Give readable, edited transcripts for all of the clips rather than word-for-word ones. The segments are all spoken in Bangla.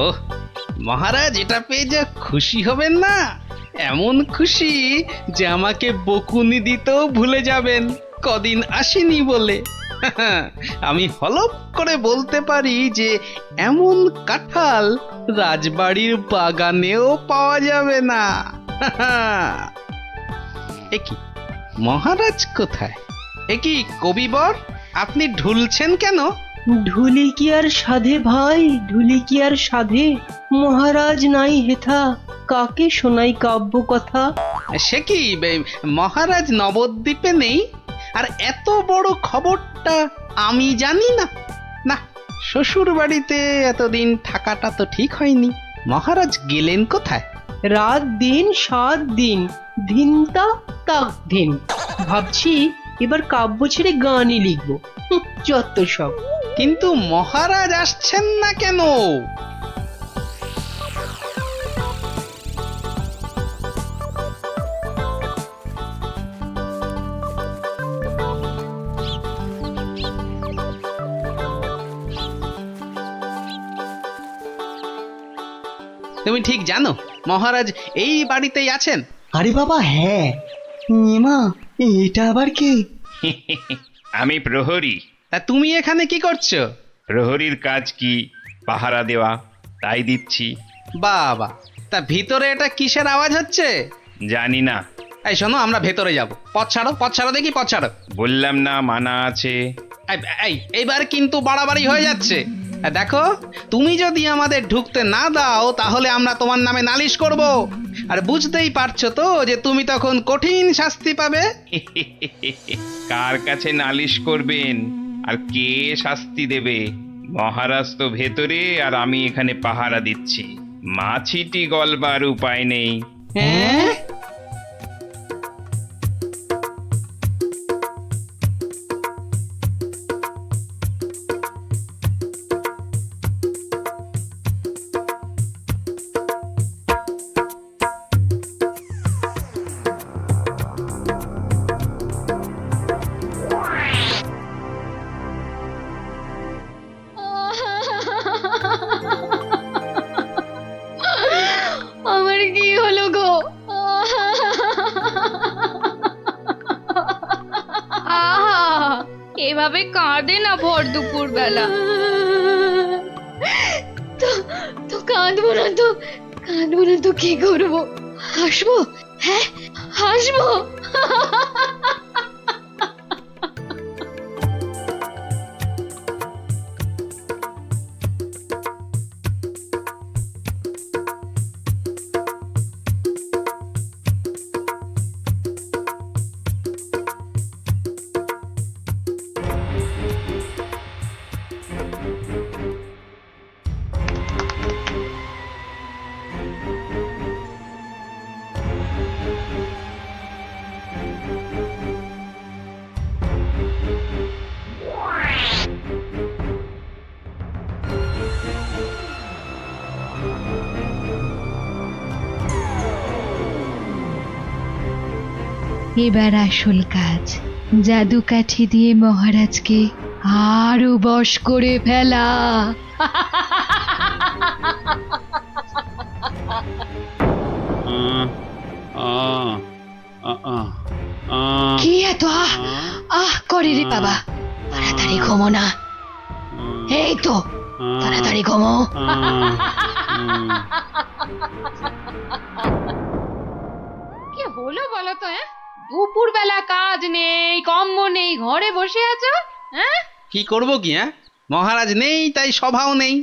ওহ, মহারাজ এটা পেয়ে যা খুশি হবেন না, এমন খুশি যে আমাকে বকুনি দিতেও ভুলে যাবেন কদিন আসেনি বলে। আমি হলপ করে বলতে পারি যে এমন কাঁঠাল রাজবাড়ির বাগানেও পাওয়া যাবে না। একি মহারাজ কোথায়? একি কবিবর, আপনি ঢুলছেন কেন? ঢুলি কি আর সাধে ভাই, ঢুলি কি আর সাধে? মহারাজ নাই হেথা, কাকে শোনাই কাব্য কথা? সে কি মহারাজ নবদ্বীপে নেই আর এত বড় খবরটা আমি জানি না? না, শ্বশুর বাড়িতে এতদিন থাকাটা তো ঠিক হয়নি। মহারাজ গেলেন কোথায়? রাত দিন 7 দিন, ধিনতা তাক দিন। ভাবছি এবার কাব্য ছেড়ে গানই লিখবো। যত সব। কিন্তু মহারাজ আসছেন না কেন? তুমি ঠিক জানো মহারাজ এই বাড়িতেই আছেন? আরে বাবা হ্যাঁ, এমা এটা আবার কে? আমি প্রহরী। তা তুমি এখানে কি করছো? প্রহরীর কাজ কি? পাহারা দেওয়া, তাই দিচ্ছি। বাবা, তা ভিতরে এটা কিসের আওয়াজ হচ্ছে? জানি না। এই শোনো, আমরা ভেতরে যাব। পথ ছাড়ো, পথ ছাড়ো দেখি, পথ ছাড়ো। বললাম না মানা আছে। এইবার কিন্তু বাড়াবাড়ি হয়ে যাচ্ছে। দেখো, তুমি যদি আমাদের ঢুকতে না দাও তাহলে আমরা তোমার নামে নালিশ করব, আর বুঝতেই পারছো তো যে তুমি তখন কঠিন শাস্তি পাবে। কার কাছে নালিশ করবেন আর কে শাস্তি দেবে? মহারাজ তো ভেতরে আর আমি এখানে পাহারা দিচ্ছি। মাছিটি গলবার উপায় নেই। হ্যাঁ, আমার কি হলো গো? আহা, এভাবে কাঁদে না ভর দুপুর বেলা। তো কাঁদবো না তো, কাঁদবো না তো কি করবো? হাসবো? হ্যাঁ, হাসবো। এবার আসল কাজ, জাদু কাঠি দিয়ে মহারাজকে আরো বশ করে ফেলা। কি এত আহ আহ করে রে বাবা? তাড়াতাড়ি ঘুমো না। এই তো, তাড়াতাড়ি ঘুমো। কি হলো বলো তো? দুপুর বেলা কাজ নেই, কম্ম নেই, ঘরে বসে আছো? হ্যাঁ, কি করব কি? মহারাজ নেই তাই সভাও নেই।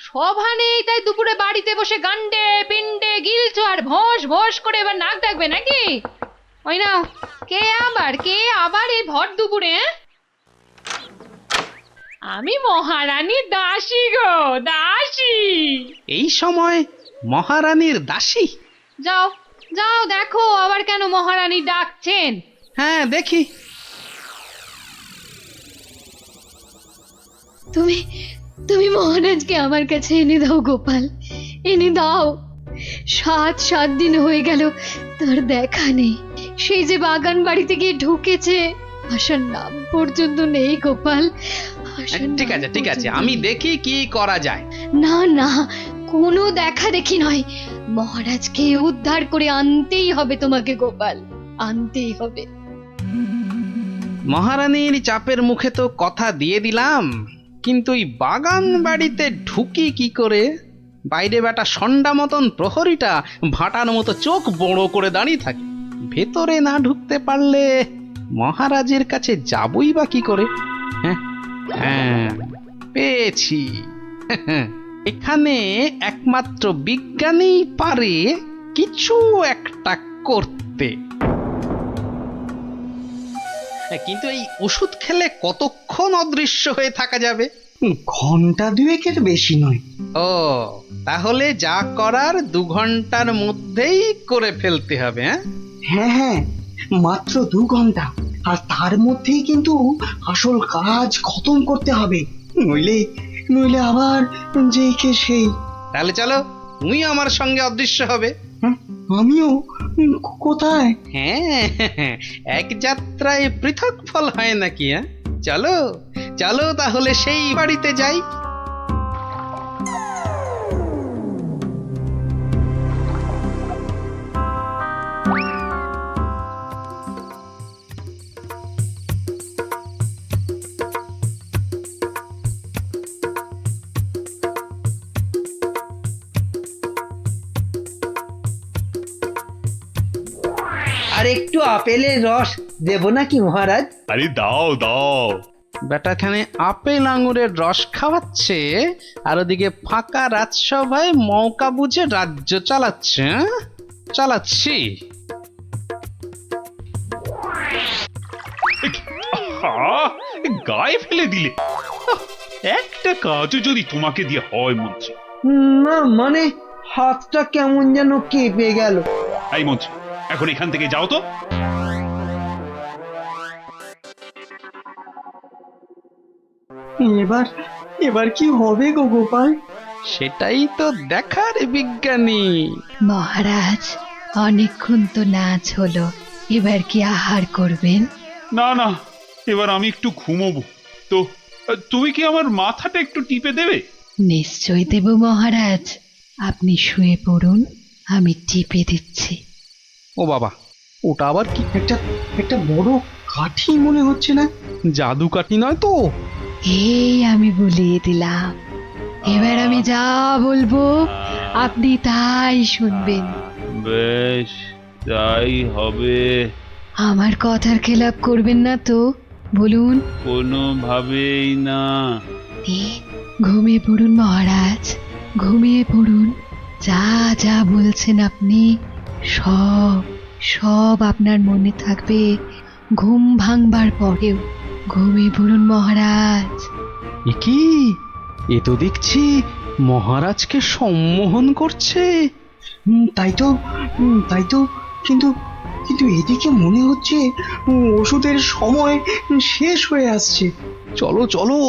সভা নেই তাই দুপুরে বাড়িতে বসে গান্ডে পিন্ডে গিলছো আর ভোস ভোস করে এবার নাক ডাকবে নাকি? ওই না, কে আবার এই ভর দুপুরে? আমি মহারানীর দাসী গো, দাসী। এই সময় মহারানীর দাসী? যাও যাও, দেখো আবার কেন মহারানী ডাকছেন। হ্যাঁ, দেখি। তুমি তুমি মহারাজকে আমার কাছে এনে দাও গোপাল, এনে দাও। 7 দিন হয়ে গেল তার দেখা নেই। সেই যে বাগান বাড়িতে গিয়ে ঢুকেছে, আসার নাম পর্যন্ত নেই গোপাল। ঠিক আছে, ঠিক আছে, আমি দেখি কি করা যায়। না না, কোনো দেখা দেখি নয়, মহারাজকে উদ্ধার করে আনতেই হবে তোমাকে গোপাল, আনতেই হবে। মহারানীর চাপের মুখে তো কথা দিয়ে দিলাম, কিন্তু এই বাগান বাড়িতে ঢুকি কি করে? বাইরে বেটা সন্ডা মতন প্রহরীটা ভাটার মতো চোখ বড় করে দাঁড়িয়ে থাকে। ভেতরে না ঢুকতে পারলে মহারাজের কাছে যাবই বা কি করে? হ্যাঁ হ্যাঁ, পেয়েছি। এখানে একমাত্র বিজ্ঞানীই পারে কিছু একটা করতে। কিন্তু এই ওষুধ খেলে কতক্ষণ অদৃশ্য হয়ে থাকা যাবে? ঘন্টা দুয়েকের বেশি নয়। ও, তাহলে যা করার 2 ঘন্টার মধ্যেই করে ফেলতে হবে। হ্যাঁ হ্যাঁ, মাত্র 2 ঘন্টা। আর তার মধ্যেই কিন্তু আসল কাজ খতম করতে হবে, নইলে নইলে আবার যেই কে সেই। তাহলে চলো, তুমি আমার সঙ্গে অদৃশ্য হবে। হ্যাঁ, আমিও? কোথায়? হ্যাঁ, এক যাত্রায় পৃথক ফল হয় নাকি? চলো চলো, তাহলে সেই বাড়িতে যাই। আর একটু আপেলের রস দেবো নাকি মহারাজ? আরে দাও দাও। বেটাখানে আপেল আঙুরের রস খাওয়াচ্ছে, আর ওদিকে ফাঁকা রাজসভায় মৌকা বুঝে রাজ্য চালাচ্ছে। চালাচ্ছি। আহা, গায়ে ফেলে দিলে। আহ, একটা কাজও যদি তোমাকে দিয়ে হয় মন্ত্রী। না মানে হাতটা কেমন যেন কেঁপে গেল। এই মন্ত্রী, এখন এখান থেকে যাও তো। এবার এবার কি হবে গো গোপাল? সেটাই তো দেখার বিজ্ঞানী। মহারাজ, অনেকক্ষণ তো নাচ হলো, এবার কি আহার করবেন? না না, এবার আমি একটু ঘুমোবো। তো তুমি কি আমার মাথাটা একটু টিপে দেবে? নিশ্চয় দেব মহারাজ, আপনি শুয়ে পড়ুন, আমি টিপে দিচ্ছি। ও বাবা, ওটা আবার কি? একটা একটা বড় কাঠি মনে হচ্ছে না? জাদু কাঠি নয় তো? এই আমি বলিয়ে দিলাম, এবার আমি যা বলবো আপনি তাই শুনবেন। বেশ, তাই হবে। আমার কথার খেলাপ করবেন না তো, বলুন। কোনোভাবেই না। ঘুমিয়ে পড়ুন মহারাজ, ঘুমিয়ে পড়ুন। যা যা বলছেন আপনি সব সব আপনার মনে থাকবে ঘুম ভাঙবার পরেও। ঘুমিয়ে পড়ুন মহারাজ। এ কি? এ তো দেখছি মহারাজকে সম্মোহন করছে। তাই তো, কিন্তু কিন্তু এদিকে মনে হচ্ছে ওষুধের সময় শেষ হয়ে আসছে। চলো চলো।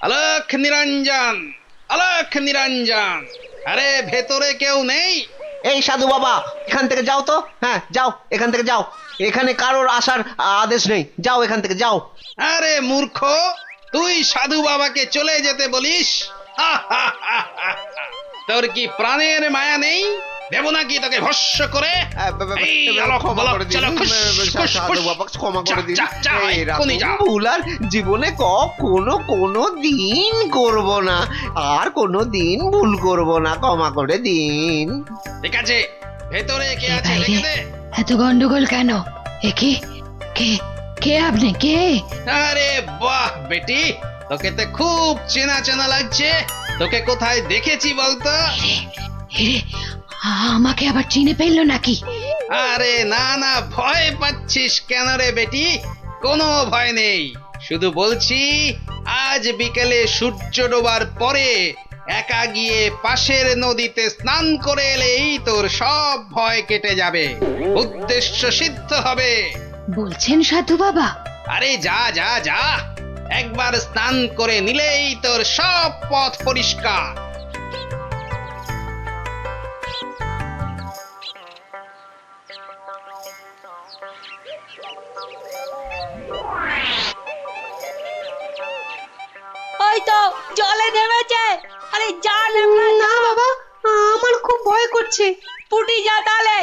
আলোক নিরঞ্জন, আলোক নিরঞ্জন, আরে ভেতরে কেউ নেই? এই সাধু বাবা, এখান থেকে যাও তো। হ্যাঁ যাও, এখান থেকে যাও। এখানে কারোর আসার আদেশ নেই, যাও এখান থেকে যাও। আরে মূর্খ, তুই সাধু বাবাকে চলে যেতে বলিস? তোর কি প্রাণের মায়া নেই? দেব নাকি তোকে ভস্য করে? এই আলোক বলক, চলো, খুশ, খুশ, সাধু খুশ। বাবা ক্ষমা করে দিন। যা, যা, এক্ষুনি যা। ভুল আর জীবনে কোনো দিন করব না, আর কোনো দিন ভুল করব না, ক্ষমা করে দিন। ঠিক আছে, ভেতরে কে এই আছে বাইরে দেখে দে। এত গন্ডগোল কেন? এ কি? কে কে আপনি? কে? আরে বাহ বেটি, তোকে তো খুব চেনা চেনা লাগছে। তোকে কোথায় দেখেছি বলতো? এরে, আমাকে আবার চিনে ফেললো নাকি? আরে না না, ভয় পাচ্ছিস কেন রে বেটি? কোনো ভয় নেই, শুধু বলছি আজ বিকেলে সূর্য ডোবার পরে একা গিয়ে পাশের নদীতে স্নান করে এলেই তোর সব ভয় কেটে যাবে, উদ্দেশ্য সিদ্ধ হবে। বলছেন সাধু বাবা? আরে যা যা যা, একবার স্নান করে নিলেই তোর সব পথ পরিষ্কার। ওই তো জলে নেমেছে। আরে যা লেবড়া না বাবা, আমার খুব ভয় করছে। পুটি যা তালে।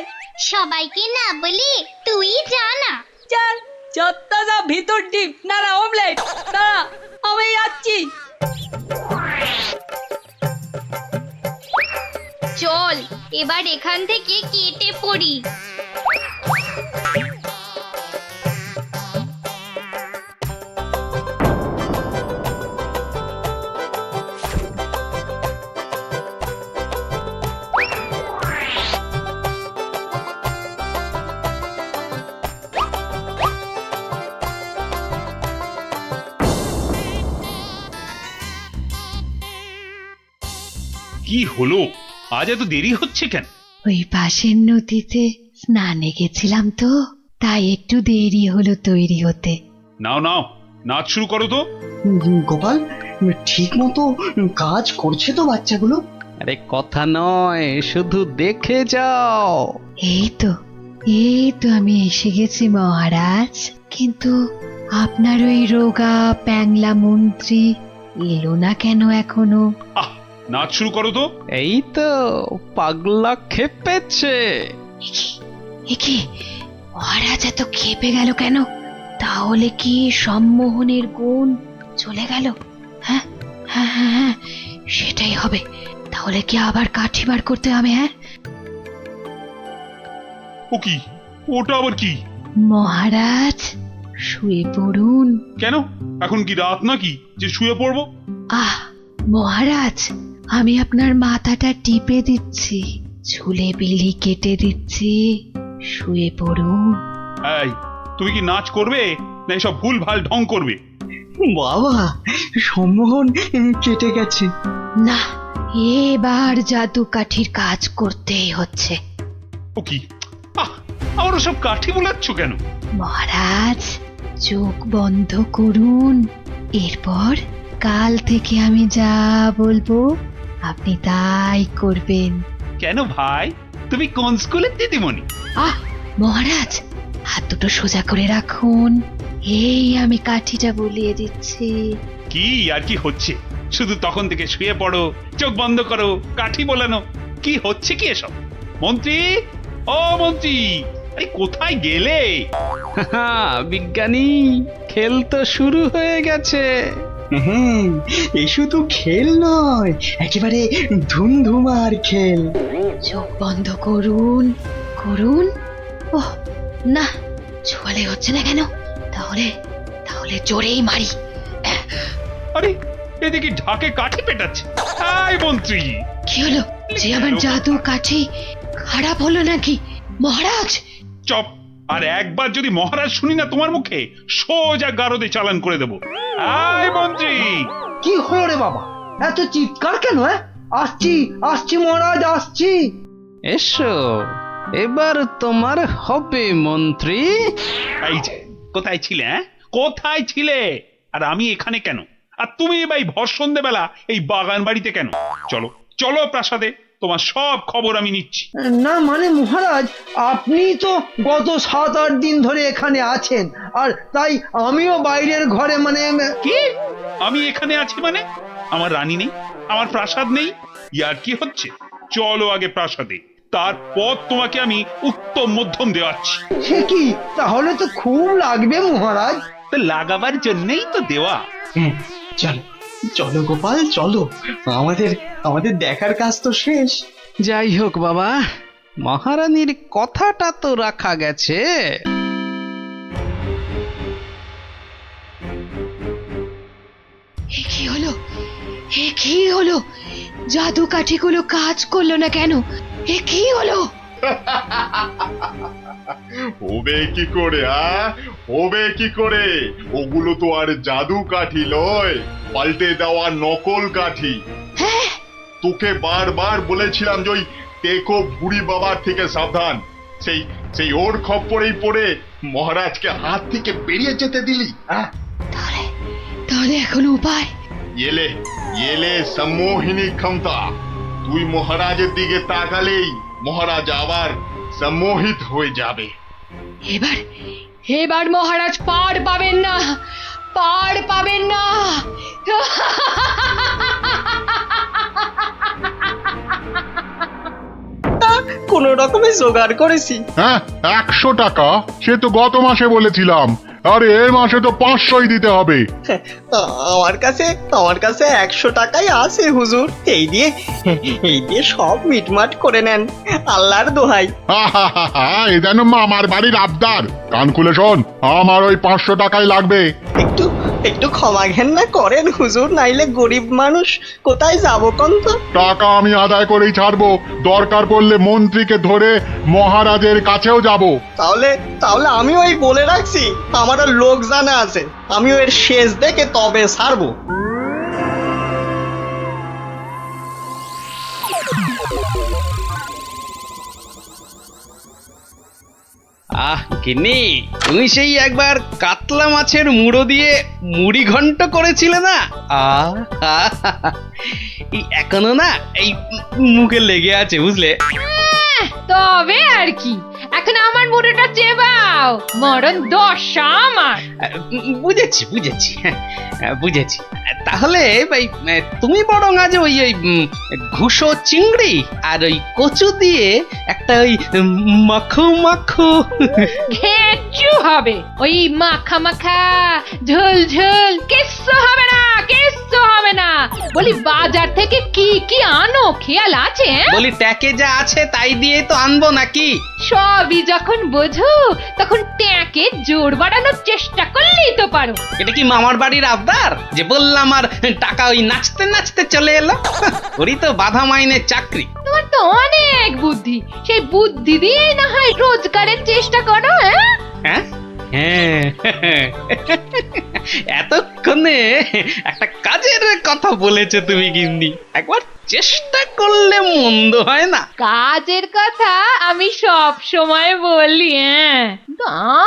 সবাইকে না বলি তুই যা না। চল যত সব ভিতর ডিপ না অমলেট না, আমি যাচ্ছি। চল এবার এখান থেকে কেটে পড়ি। কি হলো, আজ এত দেরি হচ্ছে কেন? ওই পাশের নদীতে স্নানে গেছিলাম তো, তাই একটু দেরি হলো তৈরি হতে। নাও নাও, নাচ শুরু করো তো। গোপাল, ঠিক মতো কাজ করছে তো বাচ্চাগুলো? আরে কথা নয়, শুধু দেখে যাও। এই তো আমি এসে গেছি মহারাজ। কিন্তু আপনার ওই রোগা প্যাংলা মন্ত্রী এলো না কেন এখনো? আহ, নাচ শুরু করো তো। এই তো পাগলা খেপেছে। এ কি, মহারাজ এত খেপে গেল কেন? তাহলে কি সম্মোহনের গুণ চলে গেল? হ্যাঁ হ্যাঁ হ্যাঁ হ্যাঁ, সেটাই হবে। তাহলে কি আবার কাঠি বার করতে হবে? হ্যাঁ, ও কি, ওটা আবার কি? মহারাজ শুয়ে পড়ুন। কেন, এখন কি রাত নাকি যে শুয়ে পড়বো? আহ মহারাজ, আমি আপনার মাথাটা টিপে দিচ্ছি, ঝুলে বিলি কেটে দিচ্ছি, শুয়ে পড়ুন। এই, তুমি কি নাচ করবে না এসব ভুল ভাল ঢং করবে? বাবা, সম্মোহন কেটে গেছে। না, এবার জাদু কাঠির কাজ করতেই হচ্ছে। ও কি, আহ, আবার সব কাঠি বোলাচ্ছ কেন? মহারাজ চোখ বন্ধ করুন, এরপর কাল থেকে আমি যা বলবো আপনি তাই করবেন। কেন ভাই, তুমি কোন স্কুলের দিদিমণি? আহ মহারাজ, হাত দুটো সোজা করে রাখুন। এই আমি কাঠিটা বলিয়ে দিচ্ছি। কি আর কি হচ্ছে? শুধু তখন থেকে শুয়ে পড়ো, চোখ বন্ধ করো, কাঠি বোলানো। কি হচ্ছে কি এসব? মন্ত্রী, ও মন্ত্রী, এই কোথায় গেলে? বিজ্ঞানী, খেল তো শুরু হয়ে গেছে। হুম, এই শুধু খেল নয়, একেবারে ধুমধুমার খেল। চোখ বন্ধ করুন করুন। ওহ না, ছোয়ালে হচ্ছে না কেন? তাহলে তাহলে জোরেই মারি। আরে, এদিকে ঢাকে কাঠি পেটাচ্ছে। এই মন্ত্রী, কি হলো? যে আমার জাদু কাঠি খারাপ হলো নাকি মহারাজ? চপ। আর একবার যদি মহারাজ শুনি না তোমার মুখে, সোজা গারদে চালান করে দেবো। এই মন্ত্রী, কি হলো রে বাবা, এত চিৎকার কেন? আসছি আসছি মহারাজ, আসছি। এসো, এবার তোমার হবে মন্ত্রী। এই যে, কোথায় ছিলে? কোথায় ছিলে? আর আমি এখানে কেন? আর তুমি ভাই ভর সন্ধ্যেবেলা এই বাগান বাড়িতে কেন? চলো চলো প্রাসাদে, তোমার সব খবর আমি নিচ্ছি। না মানে মহারাজ, আপনি তো গত 7-8 দিন ধরে এখানে আছেন, আর তাই আমিও বাইরের ঘরে মানে কি? আমি এখানে আছি মানে? আমার রানী নেই, আমার প্রাসাদ নেই? ইয়ার কি হচ্ছে? চলো আগে প্রাসাদে, তারপর তোমাকে আমি উত্তম মধ্যম দেওয়াচ্ছি। সে কি, তাহলে তো খুব লাগবে মহারাজ। তো লাগাবার জন্যই তো দেওয়া। হ্যাঁ, চলো চলো গোপাল, চলো। আমাদের আমাদের দেখার কাজ তো শেষ। যাই হোক বাবা, মহারানীর কথাটা তো রাখা গেছে। এ কি হলো? এ কি হলো? জাদু কাঠিগুলো কাজ করলো না কেন? এ কি হলো? হবে কি করে? হবে কি করে? ওগুলো তো আর জাদু কাঠি লয়, পাল্টে দেওয়া নকল কাঠি। হ্যাঁ, তোকে বারবার বলেছিলাম যে ওই টেকো বুড়ি বাবার থেকে সাবধান। সেই সেই ওর খপ্পরেই পড়ে মহারাজকে হাত থেকে বেরিয়ে যেতে দিলি। তাহলে তাহলে এখন উপায়? এলে এলে সম্মোহিনী ক্ষমতা। তুই মহারাজের দিকে তাকালেই মহারাজ আবার সম্মোহিত হয়ে যাবে। এবার এবার মহারাজ পার পাবেন না, পার পাবেন না। কোনো রকমে জোগাড় করেছি। হ্যাঁ 100 টাকা সে তো গত মাসে বলেছিলাম, আরে এ মাসে তো 500ই দিতে হবে। আমার কাছে 100 টাকাই আছে হুজুর, এই দিয়ে সব মিটমাট করে নেন, আল্লাহর দোহাই। এ যেন মামার বাড়ির আবদার। কান খুলে শোন, আমার ওই 500 টাকাই লাগবে। একটু ক্ষমা ঘেন্না করেন হুজুর, নাইলে গরিব মানুষ কোথায় যাবো কোন তো। টাকা আমি আদায় করেই ছাড়বো, দরকার পড়লে মন্ত্রীকে ধরে মহারাজের কাছেও যাব। তাহলে আমি ওই বলে রাখছি, আমারও লোক জানা আছে, আমি এর শেষ দেখে তবে ছাড়বো। গিন্নি, তুমি সেই একবার কাতলা মাছের মুড়ো দিয়ে মুড়ি ঘন্ট করেছিলে না? এই এখনো না এই মুখে লেগে আছে, বুঝলে? তবে আর কি, এখন আমার মুড়োটা চেবাও, মরণ দশা আমার। বুঝেছি বুঝেছি। তাহলে ভাই তুমি বরং আজ ওই ঘুষো চিংড়ি আর ওই কচু দিয়ে একটা ওই মাখো মাখো ঘেঁচু হবে, ওই মাখা মাখা ঝোল ঝোল কিচ্ছু হবে না, কিচ্ছু হবে না। বলি বাজার থেকে কি কি আনো খেয়াল আছে? বলি ট্যাকে যা আছে তাই দিয়ে তো আনবো নাকি? সবই যখন বোঝো তখন ট্যাকে জোর বাড়ানোর চেষ্টা করলেই তো পারো। এটা কি মামার বাড়ির আবদার যে বললাম আর টাকা ওই নাচতে নাচতে চলে এলো? ওরই তো বাধা মাইনের চাকরি। তোমার তো অনেক বুদ্ধি, সেই বুদ্ধি দিয়ে না হয় রোজগারের চেষ্টা করো। হ্যাঁ এতক্ষণে একটা কাজের কথা বলেছে তুমি গিন্নি, একবার চেষ্টা করলে মন্দ হয় না। কাজের কথা আমি সব সময় বলি, কিন্তু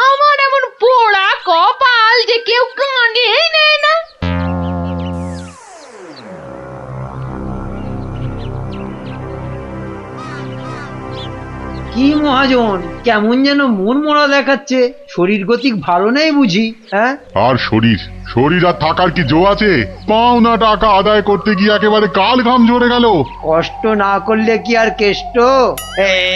আমার এমন পোড়া কপাল যে কেউ কানেই নেয় না। কি মহাজন, কেমন যেন মন মরা দেখাচ্ছে, শরীর গতিক ভালো নেই বুঝি? হ্যাঁ, আর শরীর আর থাকার কি জো আছে? পাওনা টাকা আদায় করতে গিয়ে একেবারে কাল ঘাম ঝরে গেল। কষ্ট না করলে কি আর কেষ্ট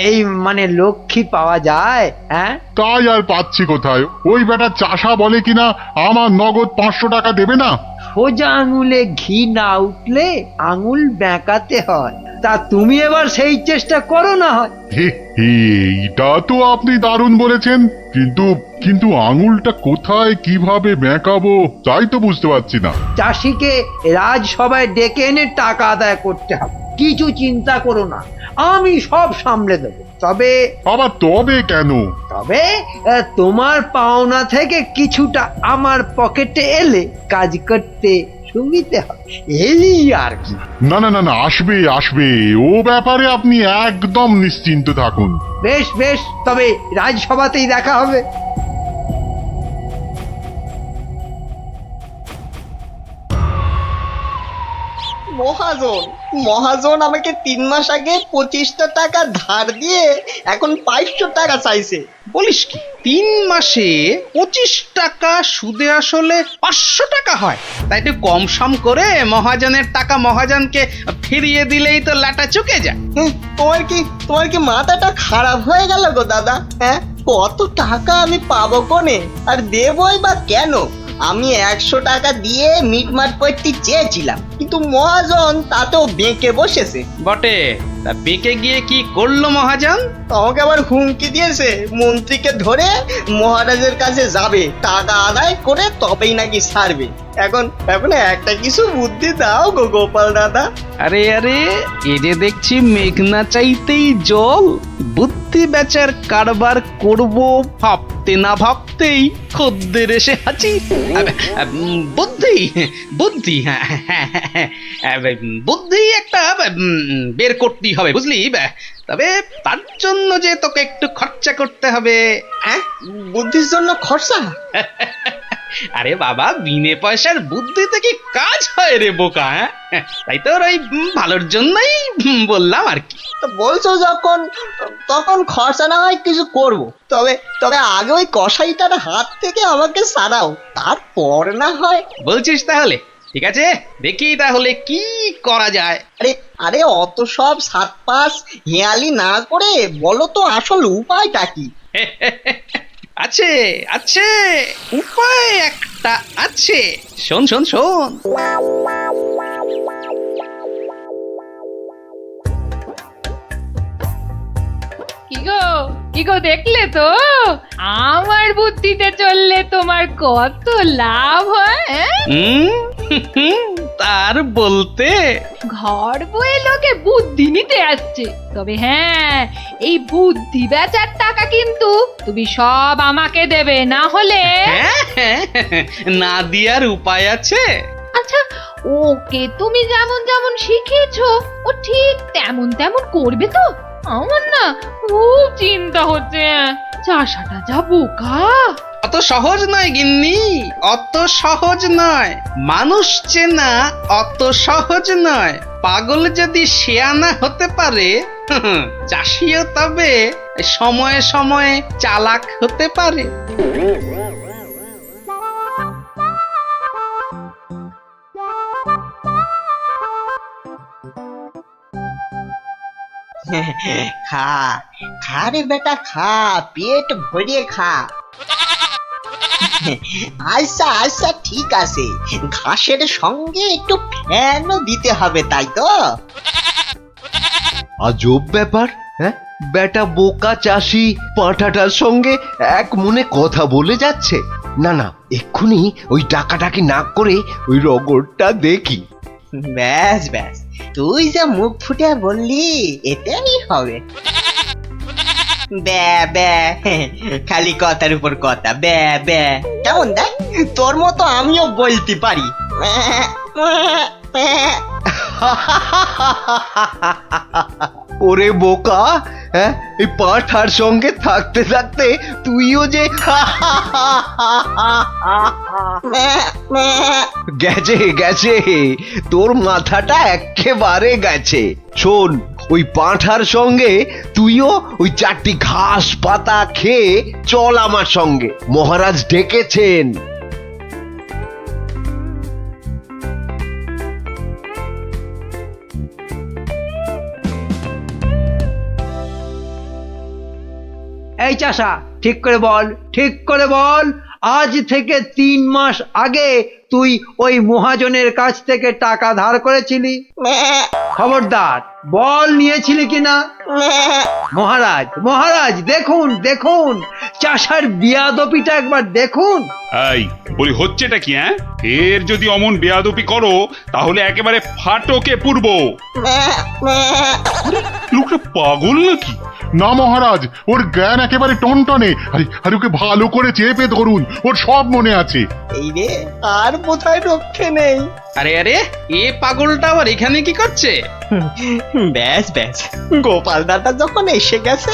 এই মানে লক্ষ্মী পাওয়া যায়? হ্যাঁ, তাই আর পাচ্ছি কোথায়? ওই বেটা চাষা বলে কিনা আমার নগদ 500 টাকা দেবে না। সোজা আঙুলে ঘি না উঠলে আঙুল বেঁকাতে হয়, তা তুমি এবার সেই চেষ্টা করো না হয়। এইটা তো আপনি দারুণ বলেছেন, কিন্তু আঙুলটা কোথায় কিভাবে বেঁকাবো তাই তো বুঝতে পারছি না। চাষিকে রাজসভায় ডেকে এনে টাকা আদায় করতে হবে, কিছু চিন্তা করো না, আমি সব সামলে দেবো। তবে কেন? তবে তোমার পাওনা থেকে কিছুটা আমার পকেটে এলে কাজ করতে সুবিধে হবে, এই আর কি। না, আসবে ও ব্যাপারে আপনি একদম নিশ্চিন্ত থাকুন। বেশ, তবে রাজসভাতেই দেখা হবে। মহাজন আমাকে 3 মাস আগে 25টা টাকা ধার দিয়ে এখন 500 টাকা চাইছে। বলিস কি, 3 মাসে 25 টাকা সুদে আসলে 500 টাকা হয়? তাই একটু কম সম করে মহাজনের টাকা মহাজনকে ফিরিয়ে দিলেই তো লাটা চুকে যায়। তোমার কি মাথাটা খারাপ হয়ে গেল গো দাদা? হ্যাঁ, কত টাকা আমি পাবো কোনে, আর দেবই বা কেন? আমি 100 টাকা দিয়ে মিটমাট করতে চেয়েছিলাম, কিন্তু মহাজন তাতেও বেঁকে বসেছে। বটে, তা বেঁকে গিয়ে কি করলো মহাজন? আমাকে আবার হুমকি দিয়েছে, মন্ত্রীকে ধরে মহারাজের কাছে যাবে, টাকা আদায় করে তবেই নাকি ছাড়বে। এখন একটা কিছু বুদ্ধি দাও গো গোপাল দাদা। আরে এ যে দেখছি মেঘনা চাইতেই জল, বুদ্ধি বেচার কারবার করব ভাবতে না ভাবতেই খদ্দের এসে হাজির। বুদ্ধি বুদ্ধি একটা বের করতেই হবে, বুঝলি? তবে তার জন্য যে তোকে একটু খরচা করতে হবে। হ্যাঁ, বুদ্ধির জন্য খরচা? আরে বাবা, বিনে পয়সার বুদ্ধিতে কি কাজ হয় রে বোকা? হ্যাঁ, তাই তো ওই ভালোর জন্যই বললাম আর কি। তো বলছো যখন, তখন খরচা না হয় কিছু করব। তবে তবে আগে ওই কসাইটার হাত থেকে আমাকে সারাও, তারপর না হয়। বলছিস তাহলে? ঠিক আছে, দেখি তাহলে কি করা যায়। আরে আরে অত সব সাত পাঁচ হেয়ালি না করে বলো তো আসল উপায়টা কি? আছে আছে, উপায় একটা আছে। শোন শোন শোন। কি গো দেখলে তো আমার বুদ্ধিতে চললে তোমার কত লাভ হয়, তার বলতে ঘর বয়ে লোকে বুদ্ধি নিতে আসছে, তবে হ্যাঁ এই বুদ্ধি বেচার টাকা কিন্তু তুমি সব আমাকে দেবে, না হলে হ্যাঁ, না দিয়ার উপায় আছে। আচ্ছা ওকে তুমি যেমন যেমন শিখিয়েছো ও ঠিক তেমন তেমন করবে তো? আমার না খুব চিন্তা হচ্ছে, চাষাটা যা বোকা। অত সহজ নয় গিন্নি, অত সহজ নয়। মানুষ চেনা অত সহজ নয়। পাগল যদি শেয়ানা হতে পারে, চাষিও তবে সময়ে সময়ে চালাক হতে পারে। খা খা রে বেটা, খা, পেট ভরিয়ে খা। আচ্ছা আচ্ছা ঠিক আছে, ঘাসের সঙ্গে একটু ফ্যানও দিতে হবে, তাই তো? আজব ব্যাপার, হ্যাঁ? বেটা বোকা চাষি পাঁঠাটার সঙ্গে এক মনে কথা বলে যাচ্ছে। না না, এক্ষুনি ওই ডাকাডাকি না করে ওই রগরটা দেখি। ব্যাস ব্যাস, তুই যা মুখ ফুটে বললি এটাই হবে। ব্যা ব্যা, খালি কথার উপর কথা, ব্যা ব্যা। কেমন দেখ, তোর মতো আমিও বলতে পারি। ওরে বোকা, হ্যাঁ, এই পাঁঠার সঙ্গে থাকতে থাকতে তুইও যে গেছে গেছে, তোর মাথাটা একেবারে গেছে। শোন, ওই পাঁঠার সঙ্গে তুইও ওই 4টি ঘাস পাতা খেয়ে চল আমার সঙ্গে, মহারাজ ডেকেছেন। এই চাষা, ঠিক করে বল, ঠিক করে বল, আজ থেকে 3 মাস আগে তুই ওই মহাজনের কাছ থেকে টাকা ধার করেছিলি? খবরদার বল, নিয়েছিলি কিনা? মহারাজ মহারাজ, দেখুন দেখুন, চাষার বিয়াদপিটা একবার দেখুন। এই বলি হচ্ছেটা কি? হ্যাঁ, এর যদি অমন বেয়াদপি করো তাহলে একেবারে ফাটকে পুরব। লোকটা পাগল নাকি? না মহারাজ, ওর জ্ঞান একেবারে টনটনে। আরে ওকে ভালো করে চেপে ধরুন, ওর সব মনে আছে। এই রে, আর বোধহয় রক্ষে নেই। আরে আরে, এ পাগলটা আবার এখানে কি করছে? ব্যাস ব্যাস, গোপাল দাদা যখন এসে গেছে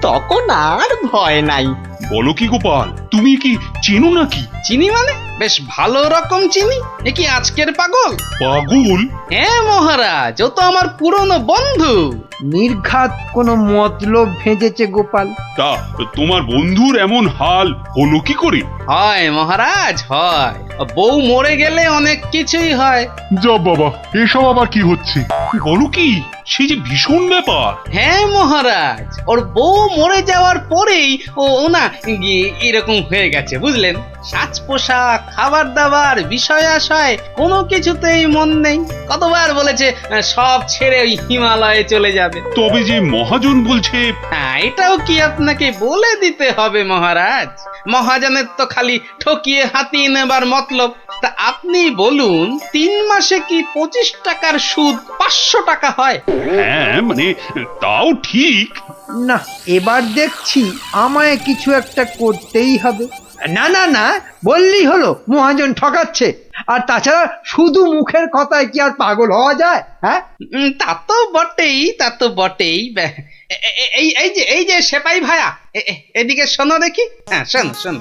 তখন আর ভয় নাই। বলো কি গোপাল, তুমি কি চেনো নাকি? চিনি মানে? বেশ ভালো রকম চিনি। এ কি আজকের পাগল? পাগল? হ্যাঁ মহারাজ, ও তো আমার পুরনো বন্ধু। নির্ঘাত কোনো মতলব ভেজেছে গোপাল। তা তোমার বন্ধুর এমন হাল হলো কি করে? হয় মহারাজ, হয়। বউ মরে গেলে অনেক কিছুই হয়। যা বাবা, এসব আবার কি হচ্ছে? বলো কি, সে যে ভীষণ ব্যাপার। হ্যাঁ মহারাজ, ওর বউ মরে যাওয়ার পরেই ও না এরকম হয়ে গেছে, বুঝলেন? সাজ পোশাক, খাবার দাবার, বিষয় আশয় কোনো কিছুতেই মন নেই। কতবার বলেছে সব ছেড়ে ওই হিমালয়ে চলে যাবে। তবে যে মহাজন বলছে। হ্যাঁ, এটাও কি আপনাকে বলে দিতে হবে মহারাজ? মহাজনের তো খালি ঠকিয়ে হাতিয়ে নেবার মতলব। তা আপনি বলুন, 3 মাসে কি 25 টাকার সুদ 500 টাকা হয়? হ্যাঁ মানে তাও ঠিক। না, এবার দেখছি আমায় কিছু একটা করতেই হবে। না না না, বললেই হলো মহাজন ঠকাচ্ছে। আর তাছাড়া শুধু মুখের কথায় কি আর পাগল হওয়া যায়? হ্যাঁ, তা তো বটেই, তা তো বটেই। এই যে সেপাই ভায়া, এদিকে শোনো দেখি। হ্যাঁ, শোনো শোনো।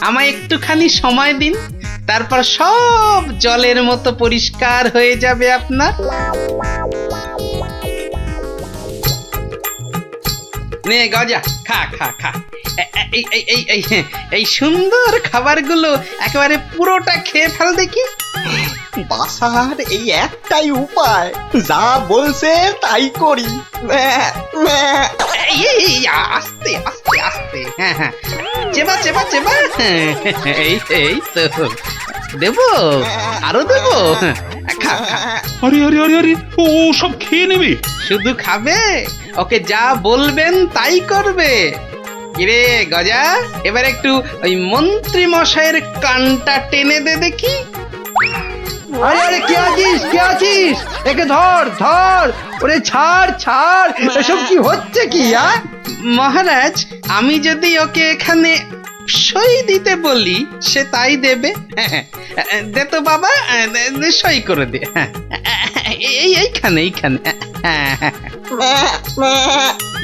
আমায় একটুখানি সময় দিন, তারপর সব জলের মতো পরিষ্কার হয়ে যাবে আপনার। নে গজা, খা খা খা। এই সুন্দর খাবারগুলো একেবারে পুরোটা খেয়ে ফেল দেখি। বাসার এই একটাই উপায়, যা বলছে তাই করি। আস্তে আস্তে আস্তে, হ্যাঁ হ্যাঁ, চেবা চেবা চেবা। এই তো দেবো, আরো দেবো। খা খা। আরে আরে আরে আরে, ও সব খেয়ে নেবে? শুধু খাবে, ওকে যা বলবেন তাই করবে। কিরে গজা, এবার একটু ওই মন্ত্রী মশাইয়ের কানটা টেনে দে দেখি। আরে আরে, কে আছিস, কে আছিস? একে ধর ধর, ওরে ছাড় ছাড়, এসব কি হচ্ছে কি? মহারাজ, আমি যদি ওকে এখানে সই দিতে বলি সে তাই দেবে। দে তো বাবা, সই করে দে। এইখানে এইখানে।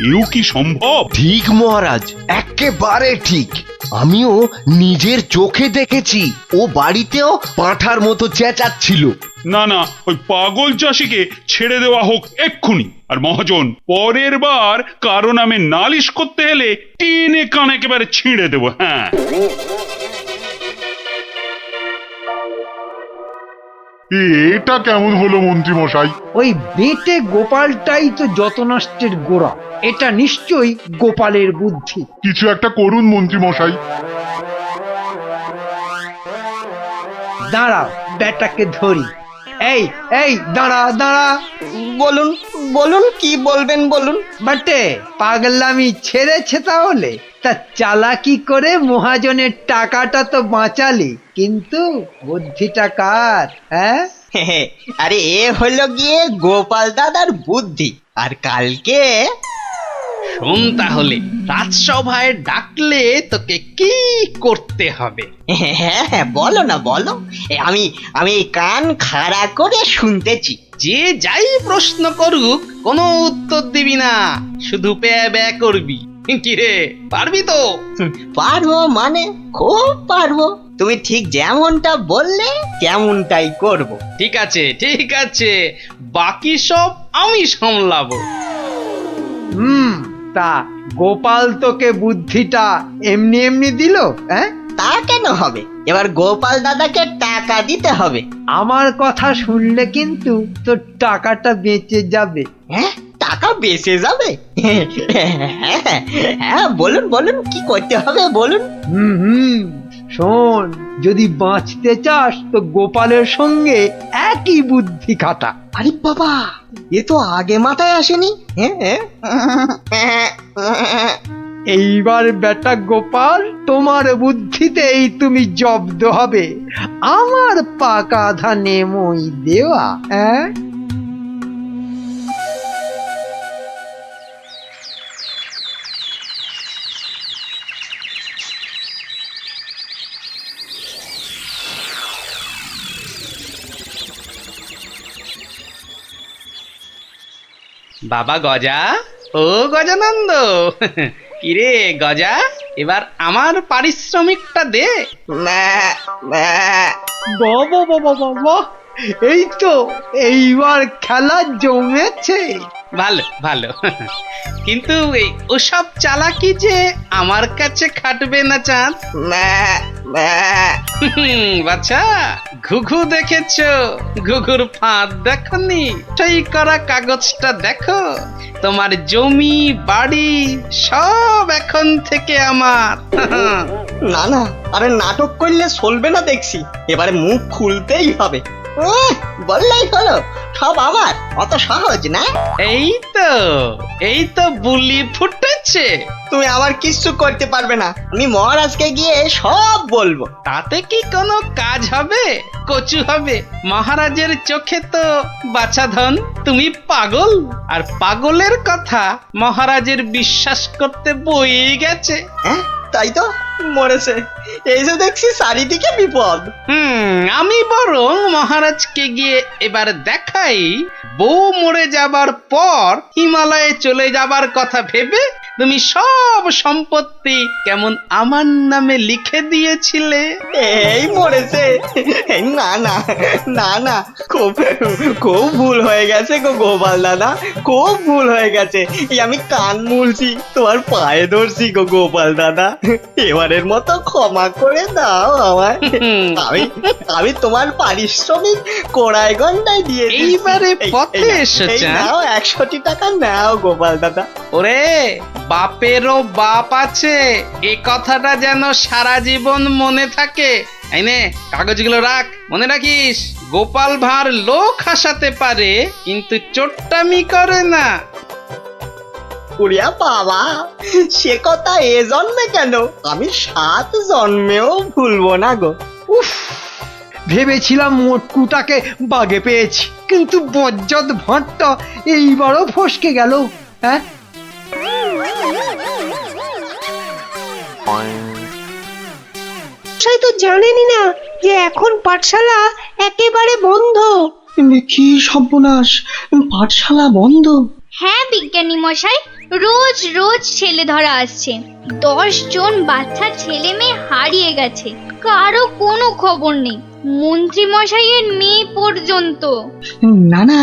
এও কি সম্ভব? ঠিক মহারাজ, একেবারে ঠিক। আমিও নিজের চোখে দেখেছি, ও বাড়িতেও পাঁঠার মতো চেঁচাচ্ছিল। না না, ওই পাগল চাষিকে ছেড়ে দেওয়া হোক এক্ষুনি। আর মহাজন, পরের বার কারো নামে নালিশ করতে এলে টেনে কান একেবারে ছিঁড়ে দেবো। হ্যাঁ, এটা কেমন হলো মন্ত্রী মশাই? ওই বেটে গোপালটাই তো যত নষ্টের গোড়া। এটা নিশ্চয়ই গোপালের বুদ্ধি। কিছু একটা করুন মন্ত্রী মশাই। দাঁড়াও, বেটাকে ধরি। এই এই, দাঁড়া দাঁড়া। বলুন বলুন, কি বলবেন বলুন। বাটে, পাগলামি ছেড়েছে তাহলে? তা চালাকি করে মহাজনের টাকাটা তো বাঁচালি, কিন্তু বুদ্ধিটা কার? হ্যাঁ, আরে এ হলো গিয়ে গোপাল দাদার বুদ্ধি। আর কালকে শোন তাহলে, রাজসভায় ডাকলে তোকে কি করতে হবে? হ্যাঁ, বলো না বলো। আমি কান খাড়া করে শুনতেছি। যে যাই প্রশ্ন করুক কোনো উত্তর দিবি না, শুধু প্যা ব্যা করবি। কিরে, পারবি তো? পারবো মানে খুব পারবো। তুমি ঠিক যেমনটা বললে তেমনটাই করব। ঠিক আছে ঠিক আছে, বাকি সব আমি সামলাবো। তা গোপাল তোকে বুদ্ধিটা এমনি এমনি দিল? হ্যাঁ, তা কেন হবে? এবার গোপাল দাদাকে টাকা দিতে হবে। আমার কথা শুনলে কিন্তু তোর টাকাটা বেঁচে যাবে। হ্যাঁ, টাকা বেঁচে যাবে? হ্যাঁ, বলুন বলুন, কি করতে হবে বলুন। শোন, যদি বাঁচতে চাস তো গোপালের সঙ্গে একই বুদ্ধি খাটা। আরে বাবা, এ তো আগে মাথায় আসেনি। এইবার বেটা গোপাল, তোমার বুদ্ধিতেই তুমি জব্দ হবে। আমার পাকা ধানে মই দেওয়া। হ্যাঁ, বাবা গজা, ও গজানন্দ, কিরে গজা, এবার আমার পারিশ্রমিকটা দে। বাবা বাবা বাবা, এই তো এইবার খেলা জমেছে। ভালো ভালো, কিন্তু এই ওসব চালাকি যে আমার কাছে খাটবে না চাঁদ। বাচ্চা, ঘুঘু দেখেছো? ঘুঘুর ফাঁদ দেখনি? সই করা কাগজটা দেখো। তোমার জমি বাড়ি সব এখন থেকে আমার। না না, আরে নাটক করলে চলবে না দেখছি। এবারে মুখ খুলতেই হবে। বললেই হলো সব আমার, অত সহজ না। এই তো বুলি ফুটেছে। তুমি আমার কিচ্ছু করতে পারবে না। আমি মহারাজকে গিয়ে সব বলবো। তাতে কি কোনো কাজ হবে? কচু হবে। মহারাজের চোখে তো বাছাধন। তুমি পাগল, আর পাগলের কথা মহারাজের বিশ্বাস করতে বই গেছে। হ্যাঁ, তাই তো। মরেছে, এই যে দেখছি চারিদিকে বিপদ। আমি বরং মহারাজকে গিয়ে এবার দেখাই, বউ মরে যাবার পর হিমালয়ে চলে যাবার কথা ভেবে তুমি সব সম্পত্তি কেমন আমার নামে লিখে দিয়েছিলে। এই মরেছে। না না না না, খুব খুব ভুল হয়ে গেছে গো গোপাল দাদা, খুব ভুল হয়ে গেছে। এই আমি কান মুলছি, তোমার পায়ে ধরছি গো গোপাল দাদা, এবারের মতো ক্ষমা করে দাও আমায়। আমি তোমার পারিশ্রমিক কোড়ায় গন্ডায় দিয়ে দিচ্ছি। এইবারে পথে এসেছে। নাও 100টি টাকা নাও গোপাল দাদা। ওরে, বাপেরও বাপ আছে, এ কথাটা যেন সারা জীবন মনে থাকে। এই নে কাগজগুলো রাখ, মনে রাখিস গোপাল ভাঁড় লোক হাসাতে পারে কিন্তু চোট্টামি করে না। উড়িয়া বাবা, সে কথা এ জন্মে কেন, আমি 7 জন্মেও ভুলবো না গো। উফ, ভেবেছিলাম মোটকুটাকে বাগে পেয়েছি, কিন্তু বজ্জত ভাঁড়টা এইবারও ফসকে গেল। হ্যাঁ, মশাই তো জানেনই না যে এখন পাঠশালা একেবারে বন্ধ। কি সর্বনাশ, পাঠশালা বন্ধ? হ্যাঁ বিজ্ঞানী মশাই, রোজ রোজ ছেলে ধরা আসছে। 10 জন বাচ্চা ছেলে মেয়ে হারিয়ে গেছে, কারো কোনো খবর নেই, মন্ত্রী মশাইয়ের মেয়ে পর্যন্ত। না না,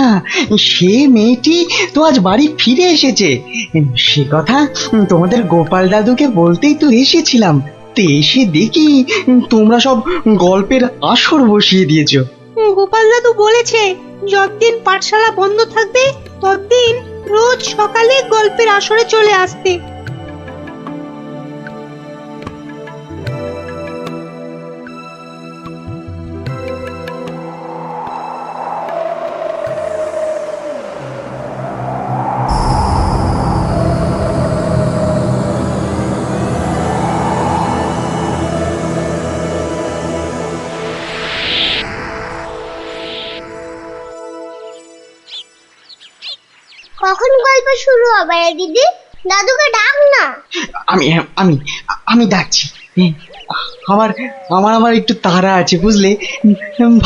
সে মেয়েটি তো আজ বাড়ি ফিরে এসেছে, সে কথা তোমাদের গোপাল দাদুকে বলতেই তো এসেছিলাম। তো এসে দেখি তোমরা সব গল্পের আসর বসিয়ে দিয়েছো। গোপাল দাদু বলেছে যতদিন পাঠশালা বন্ধ থাকবে ততদিন রোজ সকালে গল্পের আসরে চলে আসতে। কখন গল্প শুরু হবে দিদি? দাদুকে ডাক না। আমি আমি আমি ডাকছি। আমার আমার আমার একটু তাড়া আছে বুঝলে।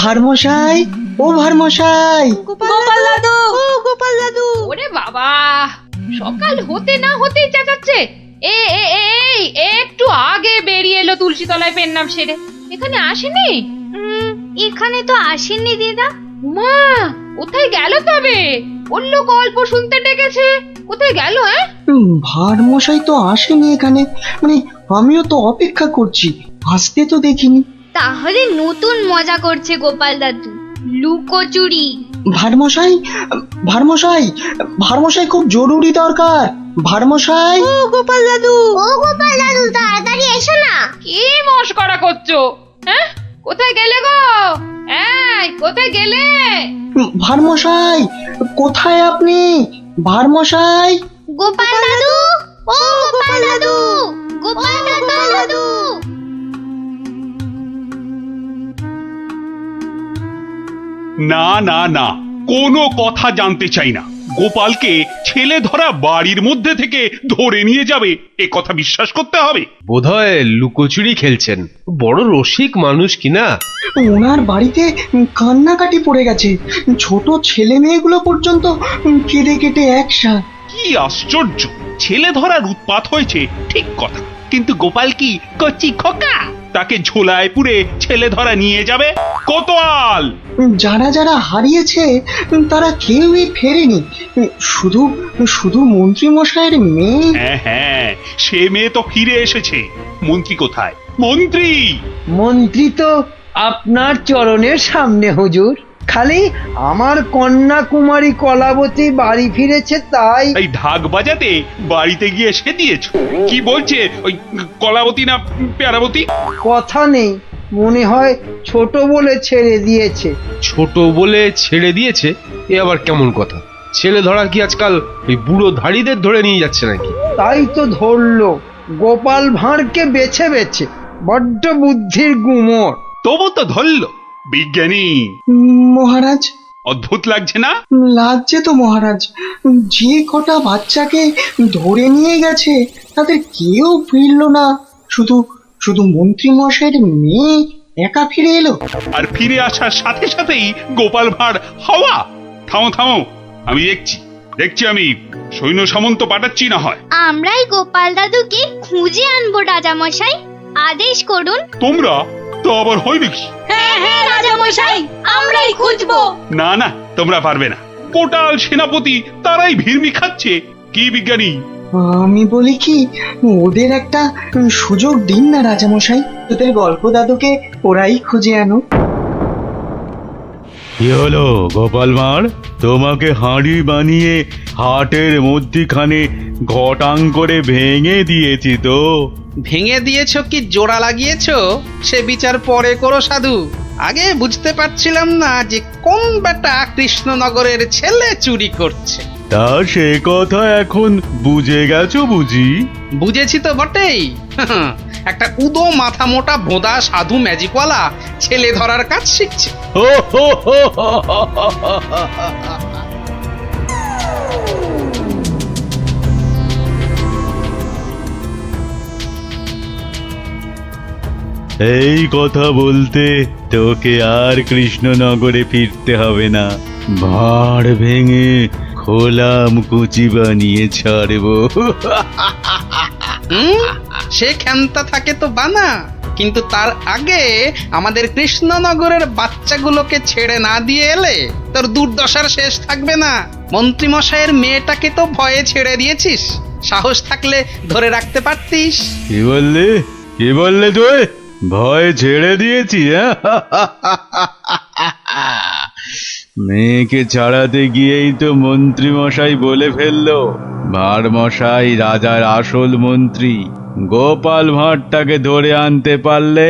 ভারমশাই, ও ভারমশাই। গোপাল দাদু, ও গোপাল দাদু। ওরে বাবা, সকাল হতে না হতেই চেঁচাচ্ছে। এই একটু আগে বেরিয়ে এলো তুলসী তলায় পেন নাম সেরে, এখানে আসেনি? এখানে তো আসেননি দিদা। মা, কোথায় গেল তবে? অন্য গল্প শুনতে ডেকেছে, কোথায় গেল? ভারমশাই তো আসেনি এখানে, মানে আমিও তো অপেক্ষা করছি, আসতে তো দেখিনি। তাহলে নতুন মজা করছে গোপাল দাদু, লুকোচুরি। ভারমশাই, ভারমশাই, ভারমশাই খুব জরুরি দরকার। ভারমশাই, ও গোপাল দাদু, ও গোপাল দাদু তাড়াতাড়ি এসো না। কি মস্করা করছো? হ্যাঁ, কোথায় গেলে গো? এই কোথায় গেলে? ভারমশাই কোথায় আপনি? ভারমশাই, গোপাল দাদু, ও গোপাল দাদু, গোপাল দাদু। না না না, কোনো কথা জানতে চাই না। গোপালকে ছেলে ধরা বাড়ির মধ্যে থেকে ধরে নিয়ে যাবে, এ কথা বিশ্বাস করতে হবে? বোধহয় লুকোচুরি খেলছেন, বড় রসিক মানুষ কিনা। ওনার বাড়িতে কান্নাকাটি পড়ে গেছে, ছোট ছেলে মেয়েগুলো পর্যন্ত কেঁদে কেটে একসাথ। কি আশ্চর্য, ছেলে ধরার উৎপাত হয়েছে ঠিক কথা, কিন্তু গোপাল কি কচি খোকা? তাকে ঝোলায় পুরে ছেলে ধরা নিয়ে যাবে? কোতোয়াল! যারা যারা হারিয়েছে তারা কেউই ফেরেনি, শুধু শুধু মন্ত্রী মশাইয়ের মেয়ে। হ্যাঁ হ্যাঁ, সে মেয়ে তো ফিরে এসেছে। মন্ত্রী কোথায়? মন্ত্রী! মন্ত্রী তো আপনার চরণের সামনে হুজুর, খালি আমার কন্যা কুমারী কলাবতী বাড়ি ফিরেছে তাই। এই ঢাক বাজাতে বাড়িতে গিয়ে সে দিয়েছ? কি বলছে ওই কলাবতী না পেয়ারাবতী? কথা নেই, মনে হয় ছোট বলে ছেড়ে দিয়েছে। ছোট বলে ছেড়ে দিয়েছে? এ আবার কেমন কথা? ছেলে ধরা কি আজকাল ওই বুড়ো ধাড়িদের ধরে নিয়ে যাচ্ছে নাকি? তাই তো ধরলো গোপাল ভাঁড়কে বেছে বেছে, বড্ড বুদ্ধির গুমর। তবু তো ধরলো। বিজ্ঞানী মহারাজ, অদ্ভুত লাগছে না? লাগছে তো মহারাজ। যে কটা বাচ্চাকে ধরে নিয়ে গেছে তাদের কেউ ফিরলো না, শুধু শুধু মন্ত্রী মশাইয়ের মেয়ে একা ফিরে এলো? আর ফিরে আসার সাথে সাথেই গোপাল ভাঁড় হাওয়া। থামো থামো, আমি দেখছি আমি সৈন্য সামন্ত পাঠাচ্ছি না হয়। আমরাই গোপাল দাদুকে খুঁজে আনবো রাজামশাই, আদেশ করুন। তোমরা তো আবার হয় নাকি? হ্যাঁ হ্যাঁ রাজামশাই, আমরাই খুঁজবো। না না, তোমরা পারবে না। কোটাল সেনাপতি তারাই ভিড়মি খাচ্ছে। কি বিজ্ঞানী, আমি বলি কি, ওদের একটা সুযোগ দিন না রাজামশাই, তোদের গল্প দাদুকে ওরাই খুঁজে আনো। কি হলো গোপাল ভাঁড়, তোমাকে হাঁড়ি বানিয়ে হাটের মধ্যিখানে ঘটাং করে ভেঙে দিয়েছি তো। ভেঙে দিয়েছো কি জোড়া লাগিয়েছো সে বিচার পরে করো সাধু। আগে বুঝতে পারছিলাম না যে কোন বেটা কৃষ্ণনগরের ছেলে চুরি করছে। তা সে কথা এখন বুঝে গেছো বুঝি? বুঝেছি তো বটেই। একটা উদো মাথা মোটা ভোঁদা সাধু ম্যাজিকওয়ালা ছেলে ধরার কাজ শিখছে। হো হো হো হো হো হো হো। এই কথা বলতে তোকে আর কৃষ্ণনগরে ফিরতে হবে না। ভাঁড় ভেঙে খোলাম কুচি বানিয়ে ছাড়বো। সে ক্ষমতা থাকে তো বানা, কিন্তু তার আগে আমাদের কৃষ্ণনগরের বাচ্চাগুলোকে ছেড়ে না দিয়ে এলে তোর দুর্দশার শেষ থাকবে না। মন্ত্রী মশাইয়ের মেয়েটাকে তো ভয়ে ছেড়ে দিয়েছিস, সাহস থাকলে ধরে রাখতে পারতিস। কি বললে তুই? ভয় ছেড়ে দিয়েছি? মেয়েকে ছাড়াতে গিয়েই তো মন্ত্রী মশাই বলে ফেললো ভাঁড় মশাই রাজার আসল মন্ত্রী। গোপাল ভাঁড়টাকে ধরে আনতে পারলে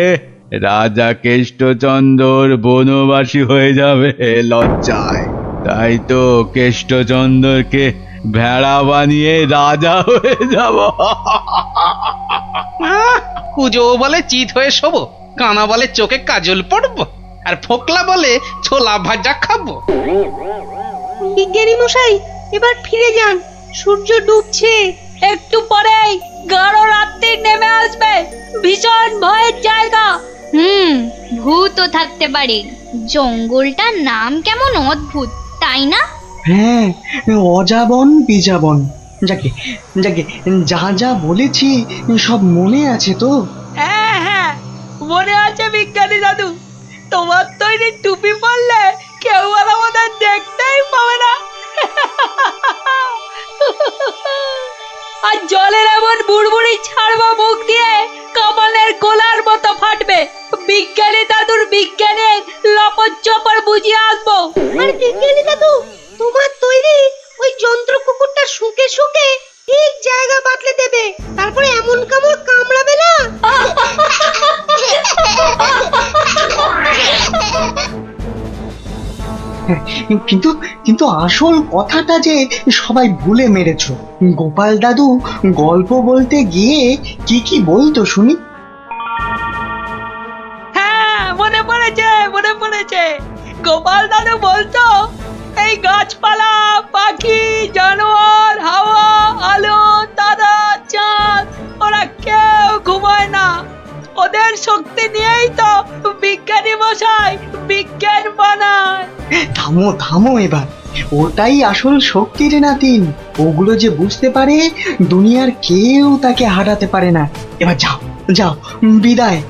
রাজা কেষ্টচন্দ্র বনবাসী হয়ে যাবে লজ্জায়। তাই তো কেষ্টচন্দ্রকে ভেড়া বানিয়ে রাজা হয়ে যাব। কুজো বলে চিত হয়ে শোবো, কানা বলে চোখে কাজল পড়বো, আর ফোকলা বলে ছোলা ভাজা খাবো। বিজ্ঞানী মশাই এবার ফিরে যান, সূর্য ডুবছে, একটু পরেই গাঢ় রাত্রি নেমে আসবে, ভীষণ ভয়ের জায়গা। ভূতও থাকতে পারে। জঙ্গলটার নাম কেমন অদ্ভুত, তাই না? হ্যাঁ, অজাবন বিজাবন। যাকে যাকে যা যা বলেছি সব মনে আছে তো? হ্যাঁ হ্যাঁ মনে আছে বিজ্ঞানী দাদু, তোমার তৈরি টুপি পরলে কেউ আর আমাদের দেখতেই পাবে না। আর জলের এমন বুড়বুড়ি ছাড়বো মুখ দিয়ে কামানের গোলার মতো ফাটবে। বিজ্ঞানী দাদুর বিজ্ঞানের লপট চপর বুঝিয়ে আসবো। আর বিজ্ঞানী দাদু, তোমার তৈরি ওই যন্ত্র কুকুরটা শুকে শুকে ঠিক জায়গা বাতলে দেবে, তারপরে এমন কামড় কামড়াবে না। কিন্তু কিন্তু আসল কথাটা যে সবাই ভুলে মেরেছো। গোপাল দাদু গল্প বলতে গিয়ে কি কি বলতো শুনি? হ্যাঁ মনে পড়েছে। গোপাল দাদু বলতো এই গাছপালা, পাখি, জানোয়ার, হাওয়া, আলো, তারা, চাঁদ, ওরা কেউ ঘুমায় না। ওদের শক্তি নিয়েই তো বিজ্ঞানী মশাই বিজ্ঞান বানায়। থামো এবার, ওটাই আসল শক্তির নাতিন। ওগুলো যে বুঝতে পারে দুনিয়ার কেউ তাকে হারাতে পারে না। এবার যাও বিদায়।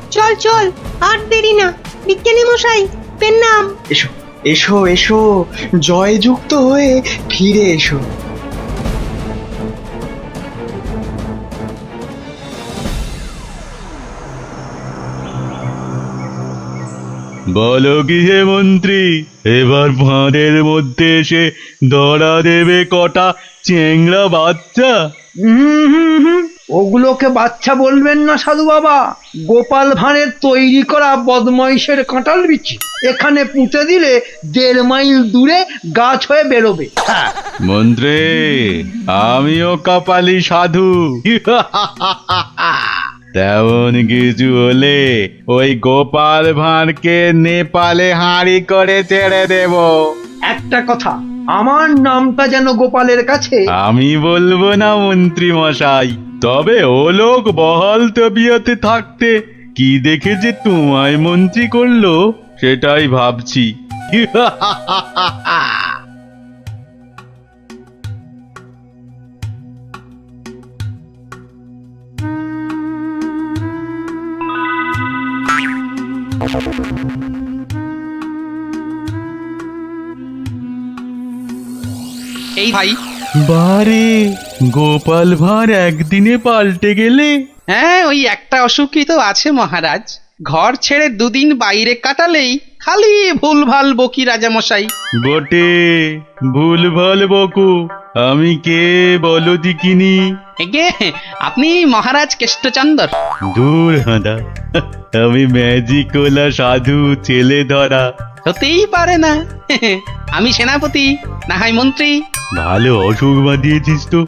চল আর দেরি না, বিজ্ঞানী মশাই পেন নাম। এসো জয়যুক্ত হয়ে ফিরে এসো। বলো কি হে মন্ত্রী, এবার ফাঁদের মধ্যে এসে ধরা দেবে কটা চেংড়া বাচ্চা? ওগুলোকে বাচ্চা বলবেন না সাধু বাবা, গোপাল ভাঁড়ের তৈরি করা বদমাইশের কাঁঠাল বিচি। এখানে পুঁতে দিলে 1.5 মাইল দূরে গাছ হয়ে বেরোবে। মন্ত্রী, আমিও কপালি সাধু। তেমন কিছু হলে ওই গোপাল ভাঁড়কে নেপালে হাঁড়ি করে ছেড়ে দেব। একটা কথা, আমার নামটা যেন গোপালের কাছে। আমি বলবো না মন্ত্রী মশাই, তবে ও লোক বহাল তবিয়তে থাকতে কি দেখে যে তোমায় মন্ত্রী করলো সেটাই ভাবছি। এই ভাই, বারে গোপাল ভাঁড় একদিনে পাল্টে গেলে। হ্যাঁ ওই একটা অসুখই তো আছে মহারাজ। ঘর ছেড়ে দুদিন বাইরে কাটালেই খালি ভুলভাল বকি রাজামশাই। বটে, ভুলভাল বকো। আমি কে বলো দিকিনি? এগে আপনি মহারাজ কেষ্টচন্দর। দূর হাঁদা, আমি ম্যাজিকোলা সাধু ছেলে ধরা। হতেই পারে না। আমি সেনাপতি, না হয় মন্ত্রী। ভালো অসুখ বাঁধিয়েছিস তো।